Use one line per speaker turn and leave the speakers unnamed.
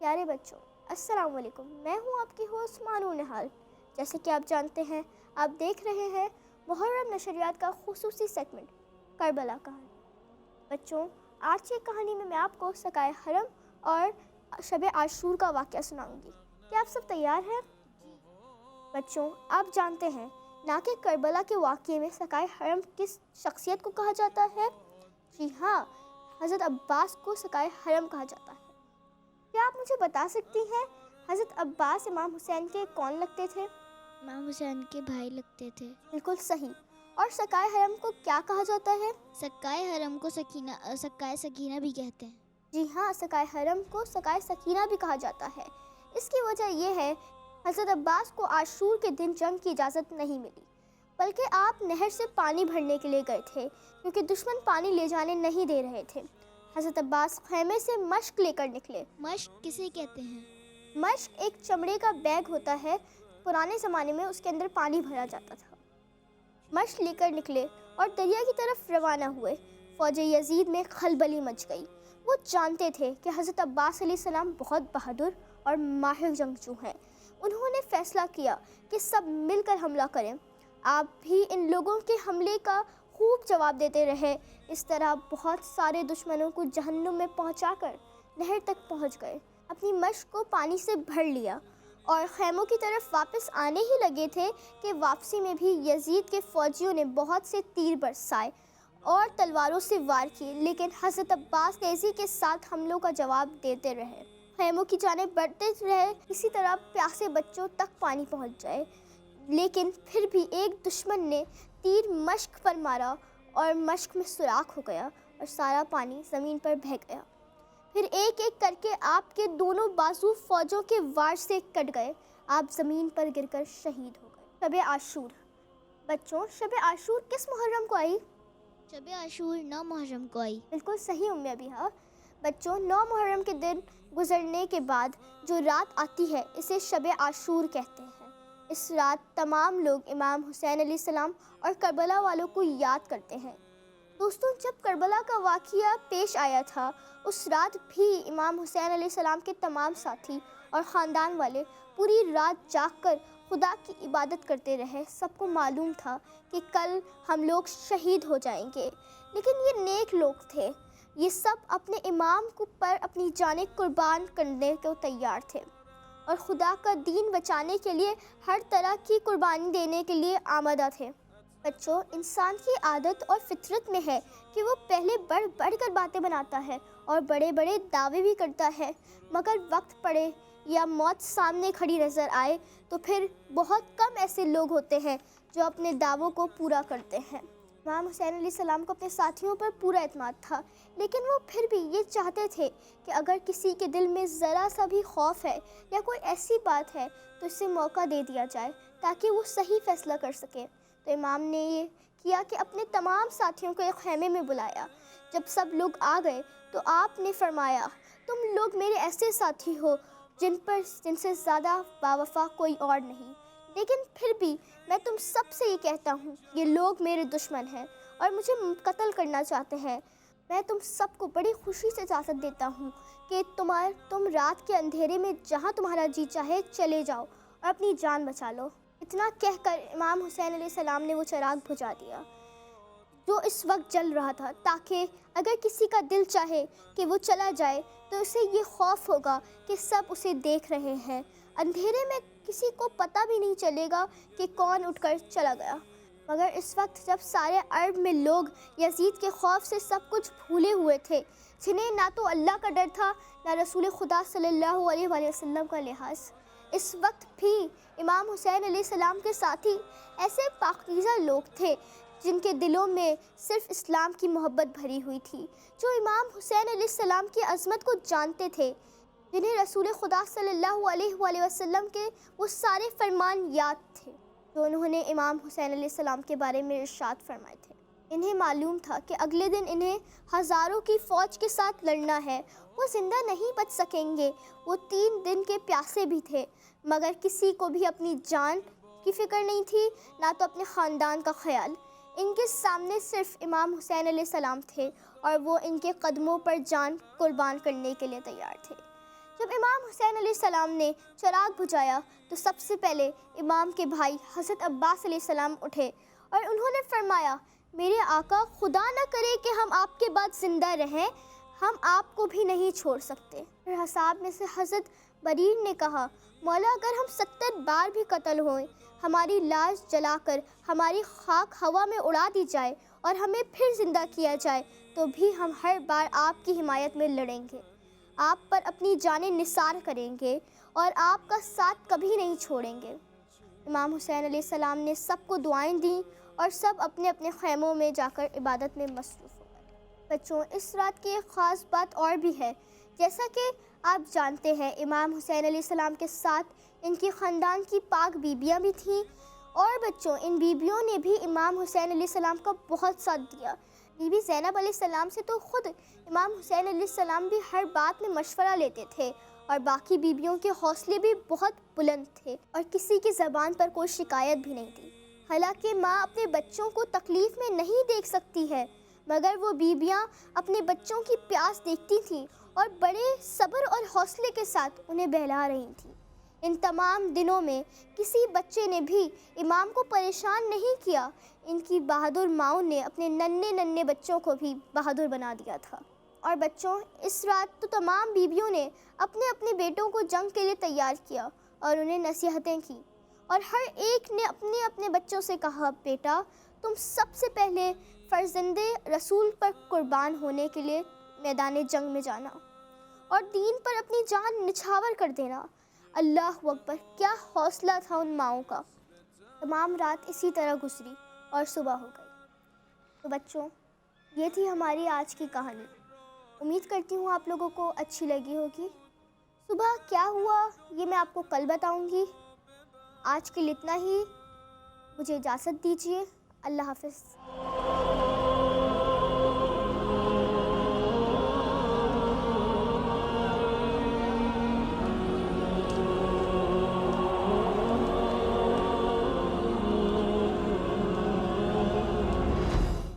پیارے بچوں، السلام علیکم۔ میں ہوں آپ کی ہوسٹ مانو نہال۔ جیسے کہ آپ جانتے ہیں، آپ دیکھ رہے ہیں محرم نشریات کا خصوصی سیگمنٹ کربلا کہانی۔ بچوں، آج کی کہانی میں آپ کو سقائے حرم اور شب عاشور کا واقعہ سناؤں گی۔ کیا آپ سب تیار ہیں؟ بچوں، آپ جانتے ہیں نہ کہ کربلا کے واقعے میں سقائے حرم کس شخصیت کو کہا جاتا ہے؟ جی ہاں، حضرت عباس کو سقائے حرم کہا جاتا ہے۔ کیا آپ مجھے بتا سکتی ہیں حضرت عباس امام حسین کے کون لگتے تھے؟
امام حسین کے بھائی لگتے تھے۔
بالکل صحیح۔ اور سقائے حرم کو کیا کہا جاتا ہے؟
سقائے حرم کو سقائے سکینہ بھی کہتے ہیں۔
جی ہاں، سقائے حرم کو سقائے سکینہ بھی کہا جاتا ہے۔ اس کی وجہ یہ ہے حضرت عباس کو عاشور کے دن جنگ کی اجازت نہیں ملی، بلکہ آپ نہر سے پانی بھرنے کے لیے گئے تھے کیونکہ دشمن پانی لے جانے نہیں دے رہے تھے۔ حضرت عباس خیمے سے مشق لے کر نکلے۔
مشق کسے کہتے ہیں؟
مشق ایک چمڑے کا بیگ ہوتا ہے، پرانے زمانے میں اس کے اندر پانی بھرا جاتا تھا۔ مشق لے کر نکلے اور دریا کی طرف روانہ ہوئے۔ فوج یزید میں خلبلی مچ گئی۔ وہ جانتے تھے کہ حضرت عباس علیہ السلام بہت بہادر اور ماہر جنگجو ہیں۔ انہوں نے فیصلہ کیا کہ سب مل کر حملہ کریں۔ آپ بھی ان لوگوں کے حملے کا خوب جواب دیتے رہے۔ اس طرح بہت سارے دشمنوں کو جہنم میں پہنچا کر نہر تک پہنچ گئے۔ اپنی مشق کو پانی سے بھر لیا اور خیموں کی طرف واپس آنے ہی لگے تھے کہ واپسی میں بھی یزید کے فوجیوں نے بہت سے تیر برسائے اور تلواروں سے وار کیے، لیکن حضرت عباس تیزی کے ساتھ حملوں کا جواب دیتے رہے۔ خیموں کی جانب بڑھتے رہے، کسی طرح پیاسے بچوں تک پانی پہنچ جائے، لیکن پھر بھی ایک دشمن نے تیر مشق پر مارا اور مشق میں سوراخ ہو گیا اور سارا پانی زمین پر بہہ گیا۔ پھر ایک ایک کر کے آپ کے دونوں بازو فوجوں کے وار سے کٹ گئے۔ آپ زمین پر گر کر شہید ہو گئے۔ شب عاشور۔ بچوں، شب عاشور کس محرم کو آئی؟
شب عاشور 9 محرم کو آئی۔
بالکل صحیح ام ابیہا۔ بچوں، 9 محرم کے دن گزرنے کے بعد جو رات آتی ہے اسے شب عاشور کہتے ہیں۔ اس رات تمام لوگ امام حسین علیہ السلام اور کربلا والوں کو یاد کرتے ہیں۔ دوستوں، جب کربلا کا واقعہ پیش آیا تھا، اس رات بھی امام حسین علیہ السلام کے تمام ساتھی اور خاندان والے پوری رات جاگ کر خدا کی عبادت کرتے رہے۔ سب کو معلوم تھا کہ کل ہم لوگ شہید ہو جائیں گے، لیکن یہ نیک لوگ تھے۔ یہ سب اپنے امام پر اپنی جانیں قربان کرنے کو تیار تھے اور خدا کا دین بچانے کے لیے ہر طرح کی قربانی دینے کے لیے آمادہ تھے۔ بچوں، انسان کی عادت اور فطرت میں ہے کہ وہ پہلے بڑھ بڑھ کر باتیں بناتا ہے اور بڑے بڑے دعوے بھی کرتا ہے، مگر وقت پڑے یا موت سامنے کھڑی نظر آئے تو پھر بہت کم ایسے لوگ ہوتے ہیں جو اپنے دعووں کو پورا کرتے ہیں۔ امام حسین علیہ السلام کو اپنے ساتھیوں پر پورا اعتماد تھا، لیکن وہ پھر بھی یہ چاہتے تھے کہ اگر کسی کے دل میں ذرا سا بھی خوف ہے یا کوئی ایسی بات ہے تو اسے موقع دے دیا جائے تاکہ وہ صحیح فیصلہ کر سکے۔ تو امام نے یہ کیا کہ اپنے تمام ساتھیوں کو ایک خیمے میں بلایا۔ جب سب لوگ آ گئے تو آپ نے فرمایا، تم لوگ میرے ایسے ساتھی ہو جن سے زیادہ باوفا کوئی اور نہیں، لیکن پھر بھی میں تم سب سے یہ کہتا ہوں، یہ لوگ میرے دشمن ہیں اور مجھے قتل کرنا چاہتے ہیں۔ میں تم سب کو بڑی خوشی سے اجازت دیتا ہوں کہ تم رات کے اندھیرے میں جہاں تمہارا جی چاہے چلے جاؤ اور اپنی جان بچا لو۔ اتنا کہہ کر امام حسین علیہ السلام نے وہ چراغ بجھا دیا جو اس وقت جل رہا تھا، تاکہ اگر کسی کا دل چاہے کہ وہ چلا جائے تو اسے یہ خوف ہوگا کہ سب اسے دیکھ رہے ہیں۔ اندھیرے میں کسی کو پتہ بھی نہیں چلے گا کہ کون اٹھ کر چلا گیا۔ مگر اس وقت جب سارے عرب میں لوگ یزید کے خوف سے سب کچھ بھولے ہوئے تھے، جنہیں نہ تو اللہ کا ڈر تھا نہ رسول خدا صلی اللہ علیہ وآلہ وسلم کا لحاظ، اس وقت بھی امام حسین علیہ السلام کے ساتھی ایسے پاکیزہ لوگ تھے جن کے دلوں میں صرف اسلام کی محبت بھری ہوئی تھی، جو امام حسین علیہ السلام کی عظمت کو جانتے تھے، جنہیں رسول خدا صلی اللہ علیہ وآلہ وسلم کے وہ سارے فرمان یاد تھے جو انہوں نے امام حسین علیہ السلام کے بارے میں ارشاد فرمائے تھے۔ انہیں معلوم تھا کہ اگلے دن انہیں ہزاروں کی فوج کے ساتھ لڑنا ہے، وہ زندہ نہیں بچ سکیں گے۔ وہ 3 دن کے پیاسے بھی تھے، مگر کسی کو بھی اپنی جان کی فکر نہیں تھی، نہ تو اپنے خاندان کا خیال۔ ان کے سامنے صرف امام حسین علیہ السلام تھے اور وہ ان کے قدموں پر جان قربان کرنے کے لیے تیار تھے۔ جب امام حسین علیہ السلام نے چراغ بجھایا تو سب سے پہلے امام کے بھائی حضرت عباس علیہ السلام اٹھے اور انہوں نے فرمایا، میرے آقا، خدا نہ کرے کہ ہم آپ کے بعد زندہ رہیں، ہم آپ کو بھی نہیں چھوڑ سکتے۔ پھر اصحاب میں سے حضرت بریر نے کہا، مولا، اگر ہم 70 بار بھی قتل ہوئیں، ہماری لاش جلا کر ہماری خاک ہوا میں اڑا دی جائے اور ہمیں پھر زندہ کیا جائے تو بھی ہم ہر بار آپ کی حمایت میں لڑیں گے، آپ پر اپنی جانیں نثار کریں گے اور آپ کا ساتھ کبھی نہیں چھوڑیں گے۔ امام حسین علیہ السلام نے سب کو دعائیں دیں اور سب اپنے اپنے خیموں میں جا کر عبادت میں مصروف ہو گئے۔ بچوں، اس رات کی ایک خاص بات اور بھی ہے۔ جیسا کہ آپ جانتے ہیں، امام حسین علیہ السلام کے ساتھ ان کی خاندان کی پاک بیبیاں بھی تھیں، اور بچوں، ان بیبیوں نے بھی امام حسین علیہ السلام کا بہت ساتھ دیا۔ بی بی زینب علیہ السلام سے تو خود امام حسین علیہ السلام بھی ہر بات میں مشورہ لیتے تھے، اور باقی بیبیوں کے حوصلے بھی بہت بلند تھے اور کسی کی زبان پر کوئی شکایت بھی نہیں تھی۔ حالانکہ ماں اپنے بچوں کو تکلیف میں نہیں دیکھ سکتی ہے، مگر وہ بیبیاں اپنے بچوں کی پیاس دیکھتی تھیں اور بڑے صبر اور حوصلے کے ساتھ انہیں بہلا رہی تھیں۔ ان تمام دنوں میں کسی بچے نے بھی امام کو پریشان نہیں کیا۔ ان کی بہادر ماؤں نے اپنے ننھے ننھے بچوں کو بھی بہادر بنا دیا تھا۔ اور بچوں، اس رات تو تمام بیویوں نے اپنے اپنے بیٹوں کو جنگ کے لیے تیار کیا اور انہیں نصیحتیں کی، اور ہر ایک نے اپنے اپنے بچوں سے کہا، بیٹا، تم سب سے پہلے فرزند رسول پر قربان ہونے کے لیے میدان جنگ میں جانا اور دین پر اپنی جان نچھاور کر دینا۔ اللہ اکبر! کیا حوصلہ تھا ان ماؤں کا۔ تمام رات اسی طرح گزری اور صبح ہو گئی۔ تو بچوں، یہ تھی ہماری آج کی کہانی۔ امید کرتی ہوں آپ لوگوں کو اچھی لگی ہوگی۔ صبح کیا ہوا یہ میں آپ کو کل بتاؤں گی۔ آج کے لیے اتنا ہی، مجھے اجازت دیجیے۔ اللہ حافظ۔